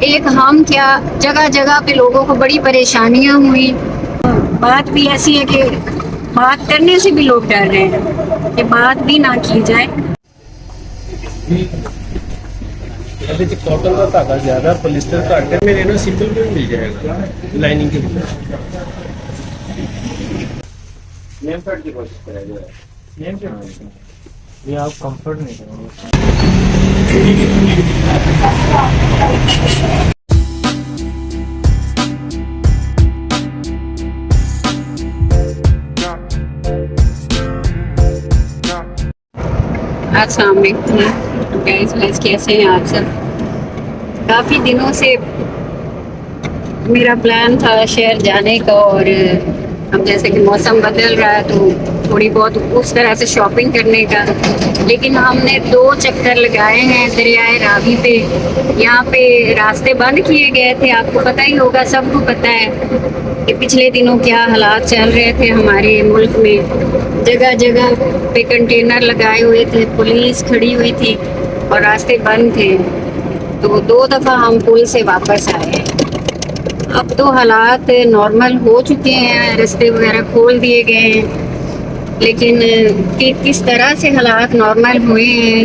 एक हम क्या, जगह जगह पे लोगों को बड़ी परेशानियां हुई। बात भी ऐसी है कि बात करने से भी लोग डर रहे हैं कि बात भी ना की जाए। ਇਹਦੇ ਚ ਕਾਟਨ ਦਾ ਧਾਗਾ ਜ਼ਿਆਦਾ, ਪੋਲੀਸਟਰ ਘੱਟ ਹੈ। ਮੇਰੇ ਨਾਲ ਸਿੰਪਲ ਵੀ ਮਿਲ ਜਾਏਗਾ ਲਾइनिंग के अंदर। नेम प्लेट की कोशिश करेगा। नेम प्लेट ये आप कंफर्ट नहीं करेंगे। अस्सलाम वालेकुम गाइस, कैसे हैं आप सब? काफ़ी दिनों से मेरा प्लान था शहर जाने का, और अब जैसे कि मौसम बदल रहा है तो थोड़ी बहुत उस तरह से शॉपिंग करने का। लेकिन हमने 2 चक्कर लगाए हैं दरियाए रावी पे। यहाँ पे रास्ते बंद किए गए थे, आपको पता ही होगा, सबको पता है कि पिछले दिनों क्या हालात चल रहे थे हमारे मुल्क में। जगह जगह पे कंटेनर लगाए हुए थे, पुलिस खड़ी हुई थी और रास्ते बंद थे। तो 2 दफ़ा हम पुल से वापस आए हैं। अब तो हालात नॉर्मल हो चुके हैं, रास्ते वगैरह खोल दिए गए हैं। लेकिन कि किस तरह से हालात नॉर्मल हुए हैं,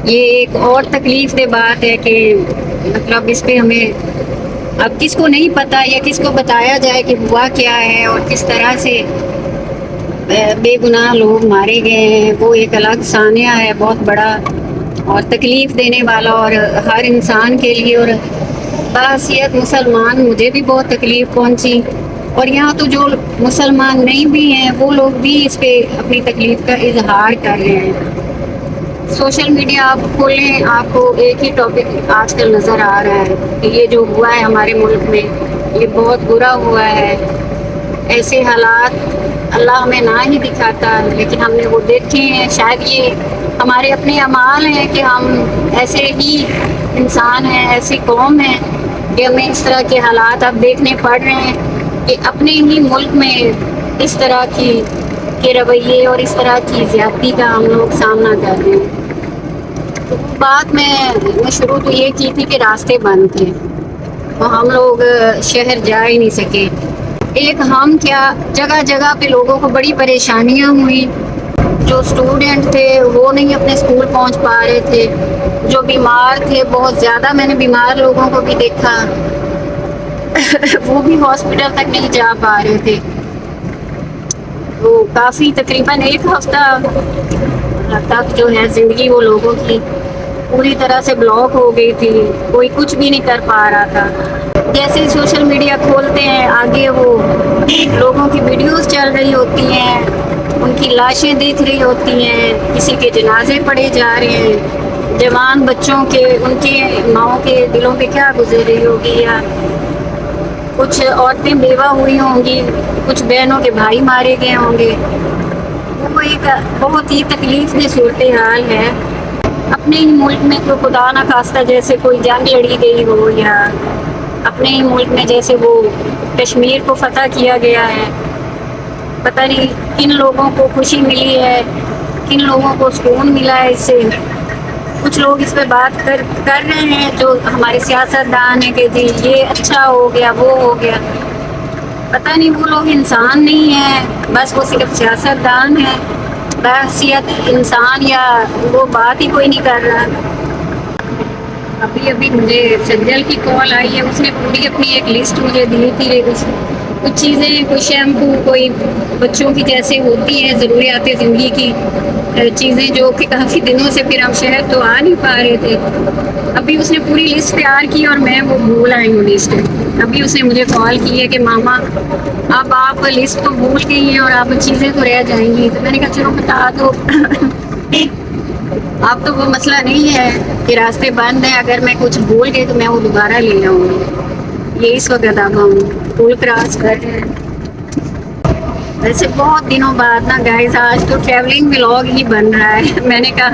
ये एक और तकलीफ दे बात है कि मतलब इस पे हमें अब किसको नहीं पता या किसको बताया जाए कि हुआ क्या है और किस तरह से बेगुनाह लोग मारे गए हैं। वो एक अलग सानिया है, बहुत बड़ा और तकलीफ़ देने वाला, और हर इंसान के लिए, और बासियत मुसलमान मुझे भी बहुत तकलीफ़ पहुंची। और यहाँ तो जो मुसलमान नहीं भी हैं वो लोग भी इस पे अपनी तकलीफ़ का इजहार कर रहे हैं। सोशल मीडिया आप खोलें, आपको एक ही टॉपिक आजकल नज़र आ रहा है कि ये जो हुआ है हमारे मुल्क में, ये बहुत बुरा हुआ है। ऐसे हालात अल्लाह हमें ना ही दिखाता, लेकिन हमने वो देखे हैं। शायद ये हमारे अपने अमाल हैं कि हम ऐसे ही इंसान हैं, ऐसी कौम है कि हमें इस तरह के हालात अब देखने पड़ रहे हैं कि अपने ही मुल्क में इस तरह के रवैये और इस तरह की ज़्यादती का हम लोग सामना कर रहे हैं। तो बात मैं शुरू तो ये की थी कि रास्ते बंद थे तो हम लोग शहर जा ही नहीं सके। एक हम क्या, जगह जगह पे लोगों को बड़ी परेशानियां हुई। जो स्टूडेंट थे वो नहीं अपने स्कूल पहुंच पा रहे थे, जो बीमार थे, बहुत ज़्यादा मैंने बीमार लोगों को भी देखा वो भी हॉस्पिटल तक नहीं जा पा रहे थे। तो काफ़ी तकरीबन 1 हफ्ता तक जो है ज़िंदगी वो लोगों की पूरी तरह से ब्लॉक हो गई थी, कोई कुछ भी नहीं कर पा रहा था। जैसे ही सोशल मीडिया खोलते हैं, आगे वो लोगों की वीडियोस चल रही होती हैं, उनकी लाशें दिख रही होती हैं, किसी के जनाजे पड़े जा रहे हैं, जवान बच्चों के, उनके माओं के दिलों पे क्या गुजर रही होगी, या कुछ औरतें बेवा हुई होंगी, कुछ बहनों के भाई मारे गए होंगे। वो एक बहुत ही तकलीफ सूरत हाल है। अपने ही मुल्क में कोई खुदा ना खास्ता जैसे कोई जंग लड़ी गई हो, या अपने ही मुल्क में जैसे वो कश्मीर को फतह किया गया है, पता नहीं किन लोगों को खुशी मिली है, किन लोगों को सुकून मिला है इससे। कुछ लोग इस पर बात कर रहे हैं जो हमारे सियासतदान हैं कि जी ये अच्छा हो गया, वो हो गया। पता नहीं वो लोग इंसान नहीं हैं, बस वो सिर्फ सियासतदान हैं, बहसियत इंसान या वो बात ही कोई नहीं कर रहा। अभी अभी मुझे सज्जल की कॉल आई है, उसने पूरी अपनी एक लिस्ट मुझे दी थी। कुछ चीज़ें, कोई शैम्पू, कोई बच्चों की जैसे होती हैं ज़रूरियात ज़िंदगी की चीज़ें, जो कि काफ़ी दिनों से फिर हम शहर तो आ नहीं पा रहे थे। अभी उसने पूरी लिस्ट तैयार की और मैं वो भूल आई हूँ लिस्ट। अभी उसने मुझे कॉल की है कि मामा अब आप लिस्ट तो भूल गई हैं और आप चीज़ें तो रह जाएंगी। तो मैंने कहा चलो बता दो अब तो वो मसला नहीं है कि रास्ते बंद हैं, अगर मैं कुछ भूल गई तो मैं वो दोबारा ले आऊँगी। ये इस वक्त अब हम पुल क्रॉस कर रहे हैं। वैसे बहुत दिनों बाद ना गाइस, आज तो ट्रैवलिंग व्लॉग ही बन रहा है। मैंने कहा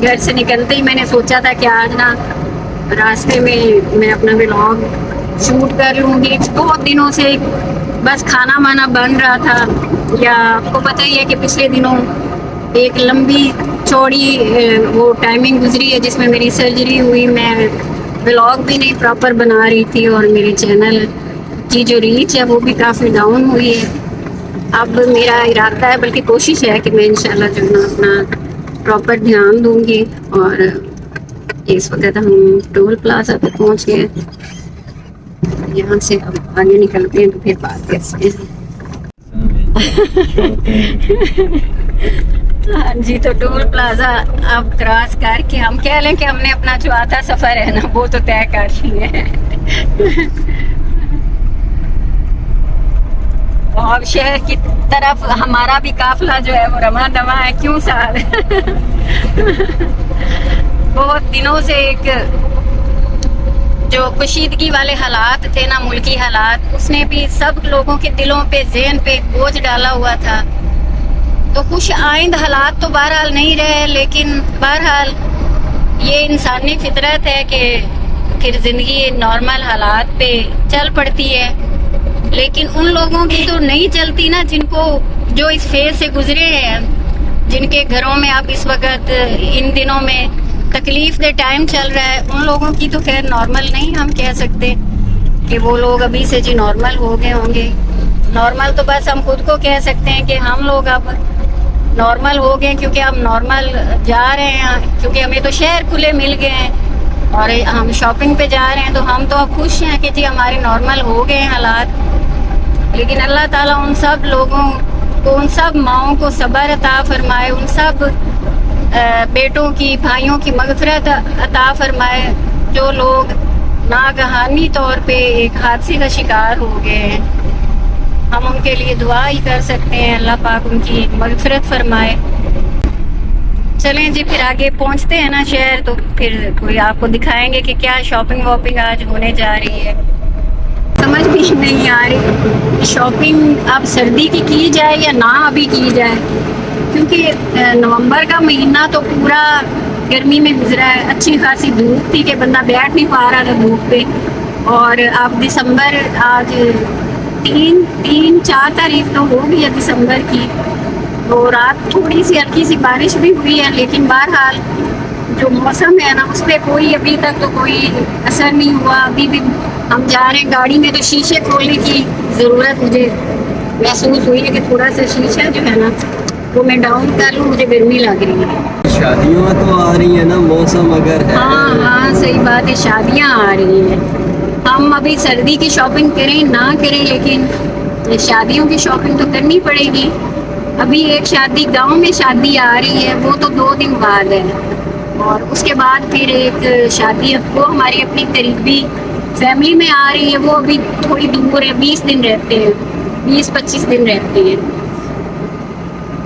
घर से निकलते ही मैंने सोचा था कि आज ना रास्ते में मैं अपना व्लॉग शूट कर लूँगी। बहुत दिनों से बस खाना वाना बन रहा था, या आपको पता ही है कि पिछले दिनों एक लंबी चौड़ी वो टाइमिंग गुजरी है जिसमें मेरी सर्जरी हुई। मैं व्लॉग भी नहीं प्रॉपर बना रही थी और मेरे चैनल की जो रीच है वो भी काफ़ी डाउन हुई है। अब मेरा इरादा है, बल्कि कोशिश है कि मैं इंशाल्लाह जो है ना अपना प्रॉपर ध्यान दूंगी। और इस वक्त हम टोल प्लाजा पे पहुंच गए, यहाँ से अब आगे निकलते हैं तो फिर बात करते हैं। हाँ जी, तो टोल प्लाजा अब क्रॉस करके हम कह लें कि हमने अपना जो आधा सफर है ना वो तो तय कर लिया है। और शहर की तरफ हमारा भी काफिला जो है वो रमा दमा है, क्यों साल। बहुत दिनों से एक जो कशीदगी वाले हालात थे ना, मुल्की हालात, उसने भी सब लोगों के दिलों पे, ज़हन पे बोझ डाला हुआ था। तो खुश आइंद हालात तो बहरहाल नहीं रहे, लेकिन बहरहाल ये इंसानी फितरत है कि फिर जिंदगी नॉर्मल हालात पे चल पड़ती है। लेकिन उन लोगों की तो नहीं चलती ना, जिनको जो इस फेज से गुजरे हैं, जिनके घरों में अब इस वक्त इन दिनों में तकलीफ दे टाइम चल रहा है, उन लोगों की तो खैर नॉर्मल नहीं हम कह सकते कि वो लोग अभी से जी नॉर्मल हो गए होंगे। नॉर्मल तो बस हम खुद को कह सकते हैं कि हम लोग अब नॉर्मल हो गए, क्योंकि हम नॉर्मल जा रहे हैं, क्योंकि हमें तो शहर खुले मिल गए हैं और हम शॉपिंग पे जा रहे हैं। तो हम तो अब खुश हैं कि जी हमारे नॉर्मल हो गए हैं हालात। लेकिन अल्लाह ताला उन सब लोगों को, उन सब माओं को सब्र अता फरमाए, उन सब बेटों की, भाइयों की मगफिरत अता फरमाए जो लोग नागहानी तौर पे एक हादसे का शिकार हो गए हैं। हम उनके लिए दुआ ही कर सकते हैं, अल्लाह पाक उनकी मगफिरत फरमाए। चलें जी, फिर आगे पहुंचते हैं ना शहर, तो फिर कोई आपको दिखाएंगे कि क्या शॉपिंग वॉपिंग आज होने जा रही है। समझ भी नहीं आ रही शॉपिंग अब सर्दी की जाए या ना अभी की जाए, क्योंकि नवंबर का महीना तो पूरा गर्मी में गुजरा है। अच्छी खासी धूप थी कि बंदा बैठ नहीं पा रहा था धूप पे। और अब दिसंबर, आज 4 तारीख तो हो गई है दिसंबर की, तो रात थोड़ी सी हल्की सी बारिश भी हुई है। लेकिन बहरहाल जो मौसम है ना, उस पर कोई अभी तक तो कोई असर नहीं हुआ। अभी भी हम जा रहे हैं गाड़ी में तो शीशे खोलने की ज़रूरत मुझे महसूस हुई है कि थोड़ा सा शीशा जो है ना वो मैं डाउन कर लूँ, मुझे गर्मी लग रही है। शादियाँ तो आ रही है ना, मौसम अगर है। हाँ, सही बात है, शादियाँ आ रही हैं। हम अभी सर्दी की शॉपिंग करें ना करें, लेकिन शादियों की शॉपिंग तो करनी पड़ेगी। अभी एक शादी, गांव में शादी आ रही है, वो तो 2 दिन बाद है। और उसके बाद फिर एक शादी वो हमारी अपनी करीबी फैमिली में आ रही है, वो अभी थोड़ी दूर है, 20 दिन रहते हैं, 20-25 दिन रहते हैं।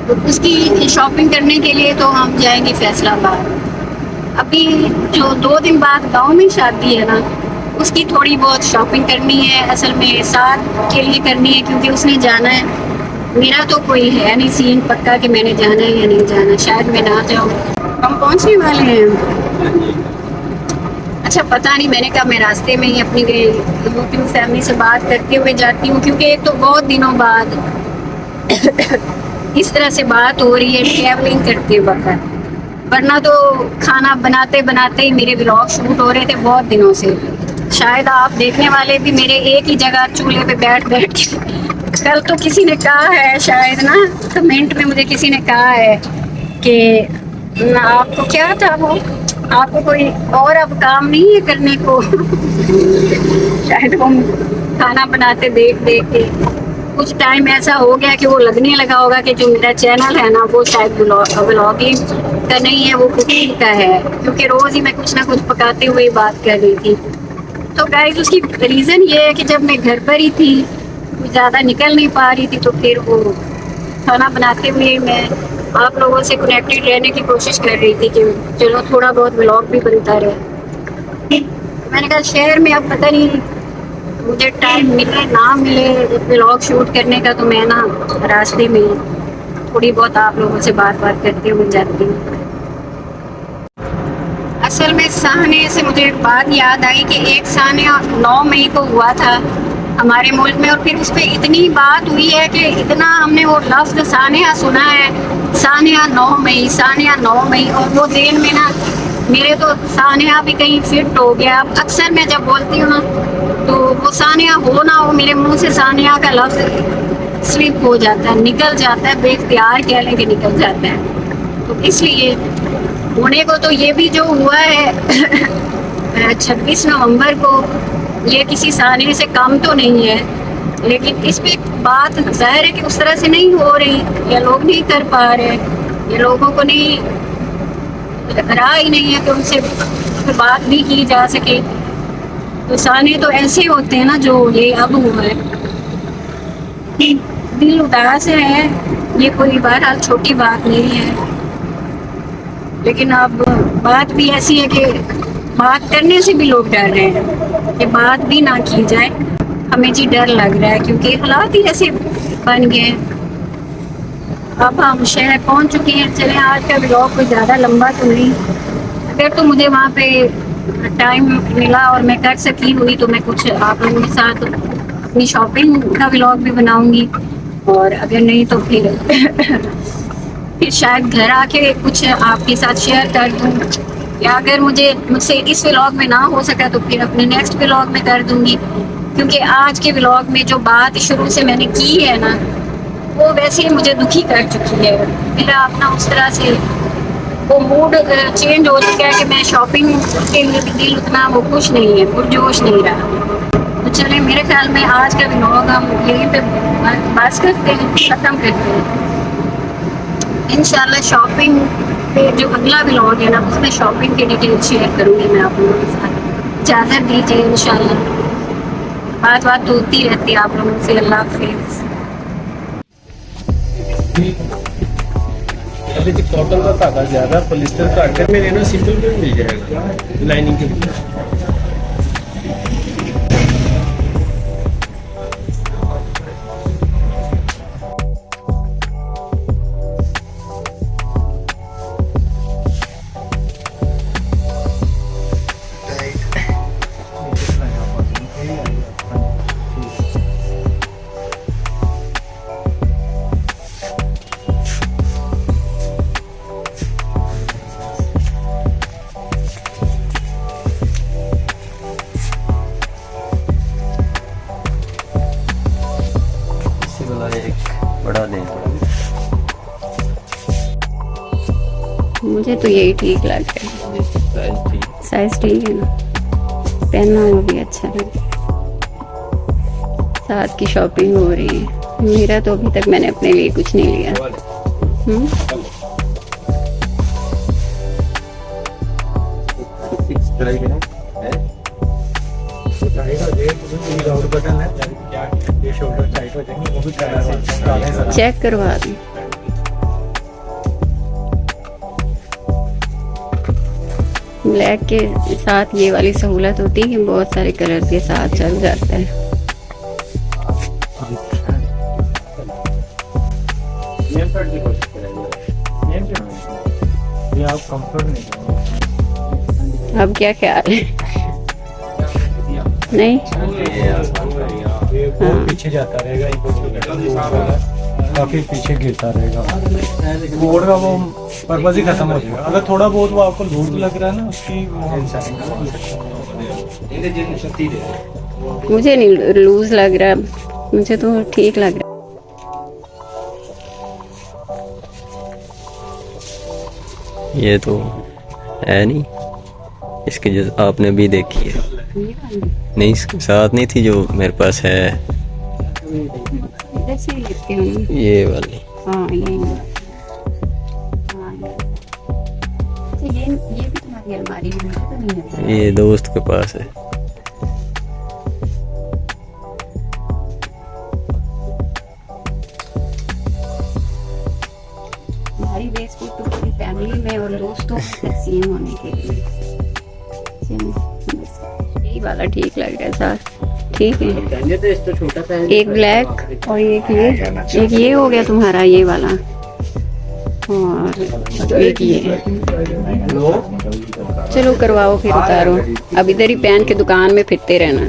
तो उसकी शॉपिंग करने के लिए तो हम जाएंगे फैसलाबाद। अभी जो 2 दिन बाद गांव में शादी है ना, उसकी थोड़ी बहुत शॉपिंग करनी है। असल में साथ के लिए करनी है, क्योंकि उसने जाना है। मेरा तो कोई है नहीं सीन पक्का कि मैंने जाना है या नहीं जाना, शायद मैं ना जाऊँ। हम पहुँचने वाले हैं। अच्छा, पता नहीं, मैंने कहा मैं रास्ते में ही अपनी यूट्यूब फैमिली से बात करते हुए जाती हूँ, क्योंकि एक तो बहुत दिनों बाद इस तरह से बात हो रही है ट्रैवलिंग करते वक्त, वरना तो खाना बनाते बनाते ही मेरे व्लॉग शूट हो रहे थे बहुत दिनों से। शायद आप देखने वाले भी मेरे एक ही जगह चूल्हे पे बैठ के, कल तो किसी ने कहा है शायद ना कमेंट में, मुझे किसी ने कहा है कि आपको क्या था वो, आपको कोई और अब काम नहीं है करने को। शायद हम खाना बनाते देख देख के कुछ टाइम ऐसा हो गया कि वो लगने लगा होगा कि जो मेरा चैनल है ना वो शायद व्लॉगिंग का नहीं है, वो कुकिंग का है, क्योंकि रोज़ ही मैं कुछ ना कुछ पकाते हुए बात कर रही थी। तो गाइस, उसकी रीज़न ये है कि जब मैं घर पर ही थी, ज़्यादा निकल नहीं पा रही थी, तो फिर वो खाना बनाते हुए मैं आप लोगों से कनेक्टेड रहने की कोशिश कर रही थी कि चलो थोड़ा बहुत व्लॉग भी बनता रहे। मैंने कहा शहर में अब पता नहीं मुझे टाइम मिले ना मिले व्लॉग शूट करने का, तो मैं ना रास्ते में थोड़ी बहुत आप लोगों से बात करते हुए जाती हूँ। असल में साहने से मुझे एक बात याद आई कि एक साहना 9 मई को हुआ था हमारे मुल्क में, और फिर उस पर इतनी बात हुई है कि इतना हमने वो लफ्ज़ साहना सुना है, साहना 9 मई, साहना 9 मई, और वो दिन में ना मेरे तो सानिया भी कहीं फिट हो गया। अब अक्सर मैं जब बोलती हूँ ना तो वो सानिया हो ना हो, मेरे मुंह से सानिया का लफ्ज स्लिप हो जाता है, निकल जाता है, बेख्तियार कह लें कि निकल जाता है। तो इसलिए होने को तो ये भी जो हुआ है 26 नवंबर को, ये किसी सानिया से कम तो नहीं है, लेकिन इस पे बात जाहिर है कि उस तरह से नहीं हो रही, या लोग नहीं कर पा रहे, ये लोगों को नहीं राह ही नहीं है कि उनसे बात भी की जा सके। तो साने तो ऐसे होते हैं ना जो ये अब हुआ है, दिल उदास है, ये कोई बहरहाल छोटी बात नहीं है, लेकिन अब बात भी ऐसी है कि बात करने से भी लोग डर रहे हैं कि बात भी ना की जाए। हमें जी डर लग रहा है क्योंकि हालात ही ऐसे बन गए हैं। अब हम शहर पहुंच चुके हैं। चले, आज का ब्लॉग कोई ज़्यादा लंबा तो नहीं, अगर तो मुझे वहाँ पे टाइम मिला और मैं कर सकी हुई तो मैं कुछ आप लोगों के साथ अपनी शॉपिंग का व्लॉग भी बनाऊंगी, और अगर नहीं तो फिर शायद घर आके कुछ आपके साथ शेयर कर दूँ, या अगर मुझसे इस व्लॉग में ना हो सका तो फिर अपने नेक्स्ट व्लॉग में कर दूंगी। क्योंकि आज के व्लॉग में जो बात शुरू से मैंने की है ना, वो वैसे ही मुझे दुखी कर चुकी है। मेरा अपना उस तरह से वो मूड चेंज हो चुका है कि मैं शॉपिंग के लिए दिल उतना वो खुश नहीं है, पुरजोश नहीं रहा। तो चले, मेरे ख्याल में आज का व्लॉग हम यहीं पे बस करते हैं, ख़त्म करते हैं। इंशाल्लाह शॉपिंग पे जो अगला व्लॉग है ना, उसमें शॉपिंग की डिटेल शेयर करूँगी मैं आप लोगों के साथ। इजाज़त दीजिए, इंशाल्लाह बात तो होती रहती है आप लोगों से। अल्लाह हाफिज़। कॉटन का धागा ज्यादा, पॉलिस्टर घट है, मेरे ना सिंपल में मिल जाएगा लाइनिंग के लिए। बड़ा दें। मुझे तो यही ठीक लग रहा है, साइज ठीक है ना, पहनना वो भी अच्छा है। साथ की शॉपिंग हो रही है। मेरा तो अभी तक मैंने अपने लिए कुछ नहीं लिया। चेक करवा दूं। ब्लैक के साथ ये वाली सहूलत होती है कि बहुत सारे कलर के साथ चल जाता है। ये आप कंफर्ट नहीं करोगे। अब क्या ख्याल है? नहीं, ये पीछे जाता रहेगा, काफी पीछे गिरता रहेगा, बोर्ड का वो पर्पज ही खत्म हो जाएगा। अगर थोड़ा बहुत वो आपको लूज लग रहा है ना, उसकी मुझे नहीं लूज लग रहा, मुझे तो ठीक लग रहा। ये तो है नहीं, इसकी जो आपने भी देखी है, नहीं इसके साथ नहीं थी जो मेरे पास है, इधर से लेते हूँ ये वाली। हाँ ये भी तुम्हारी अलमारी में तो नहीं है। ये दोस्त के पास है। हमारी बेस को तो पूरी फैमिली में और दोस्तों तकसीम होने के लिए यही वाला ठीक लग रहा है साथ। ठीक है, एक ब्लैक और एक ये हो गया तुम्हारा ये वाला, और एक ये। चलो करवाओ फिर, उतारो। अब इधर ही पहन के दुकान में फिरते रहना।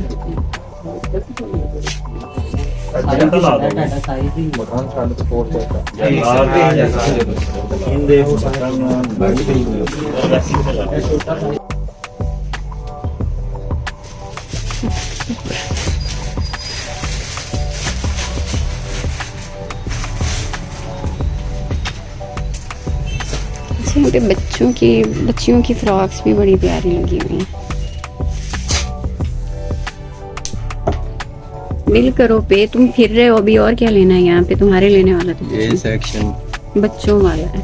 मकान ट्रांसपोर्ट यहाँ पे बच्चियों की फ्रॉक्स भी बड़ी प्यारी लगी हुई हैं। बिल करो पे, तुम फिर रहे हो अभी, और क्या लेना है यहाँ पे? तुम्हारे लेने वाला तो ये सेक्शन बच्चों वाला है।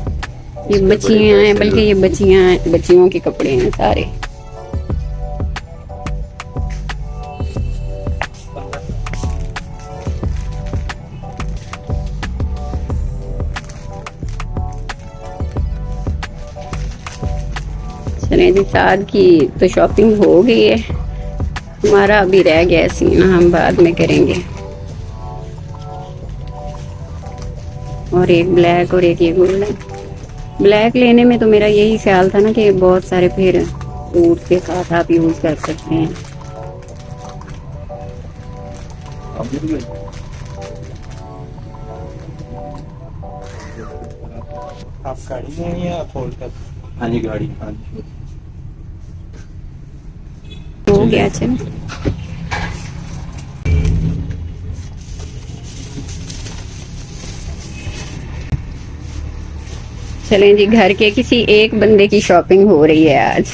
ये बच्चियाँ हैं, बल्कि ये बच्चियों के कपड़े हैं सारे। चलें जी, साथ की तो शॉपिंग हो गई है, हमारा अभी रह गया सीना, हम बाद में करेंगे। और एक ब्लैक और एक ये गोल्डन। ब्लैक लेने में तो मेरा यही ख्याल था ना कि बहुत सारे फिर सूट के साथ आप यूज कर सकते हैं। आप गाड़ी में हैं या फोल्ड कर? हाँ जी, गाड़ी। हाँ जी, हो गया। चलो चलें जी, घर के किसी एक बंदे की शॉपिंग हो रही है आज।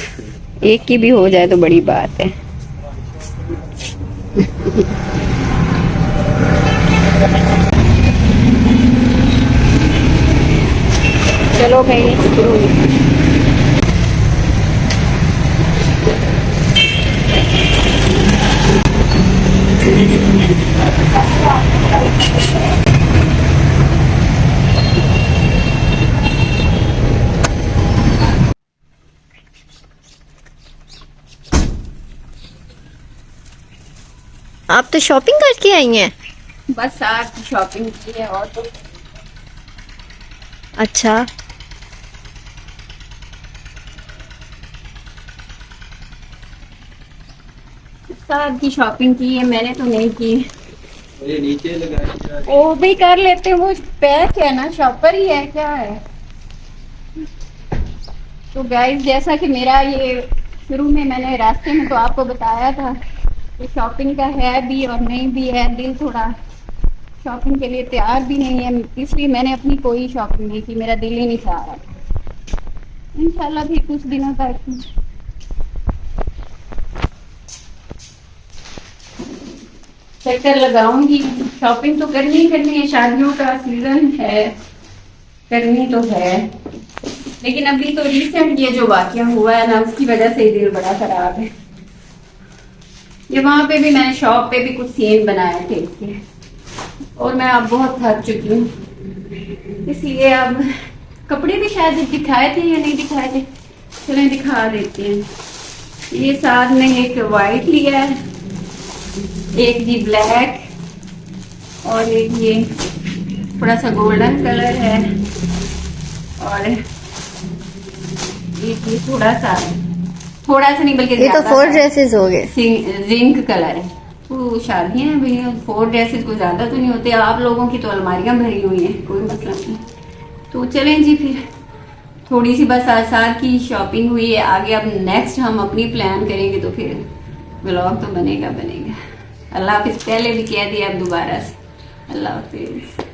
एक की भी हो जाए तो बड़ी बात है। चलो भाई शुरू। आप तो शॉपिंग करके आई हैं? बस आज शॉपिंग की है और तो अच्छा, साथ की शॉपिंग की है, मैंने तो नहीं की। ये नीचे लगा। वो भी कर लेते हैं, वो पैक है ना, शॉपर ही है, क्या है। तो गाइस, जैसा कि मेरा ये शुरू में मैंने रास्ते में तो आपको बताया था कि शॉपिंग का है भी और नहीं भी है, दिल थोड़ा शॉपिंग के लिए तैयार भी नहीं है, इसलिए मैंने अपनी कोई शॉपिंग नहीं की, मेरा दिल ही नहीं चाह रहा। इंशाल्लाह भी कुछ दिनों तक चक्कर लगाऊंगी। शॉपिंग तो करनी ही करनी है, शादियों का सीजन है, करनी तो है। लेकिन अभी तो रिसेंट ये जो वाकया हुआ है ना, उसकी वजह से ही दिल बड़ा खराब है। ये वहां पे भी मैंने शॉप पे भी कुछ सीन बनाए थे इसके, और मैं अब बहुत थक चुकी हूँ, इसलिए अब कपड़े भी शायद दिखाए थे या नहीं दिखाए थे, चलें दिखा देते हैं। ये साथ में एक वाइट लिया है, एक जी ब्लैक, और एक ये थोड़ा सा गोल्डन कलर है, और एक ये थोड़ा सा नहीं बल्कि ये तो 4 ड्रेसेस हो गए। जिंक कलर है। तो शादियां हैं भैया, 4 ड्रेसेस कोई ज्यादा तो नहीं होते, आप लोगों की तो अलमारियां भरी हुई हैं, कोई मसला नहीं। तो चलें जी, फिर थोड़ी सी बस आसार की शॉपिंग हुई है, आगे अब नेक्स्ट हम अपनी प्लान करेंगे, तो फिर व्लॉग तो बनेगा। अल्लाह हाफिज, पहले भी कह दिया, अब दोबारा से अल्लाह हाफिज।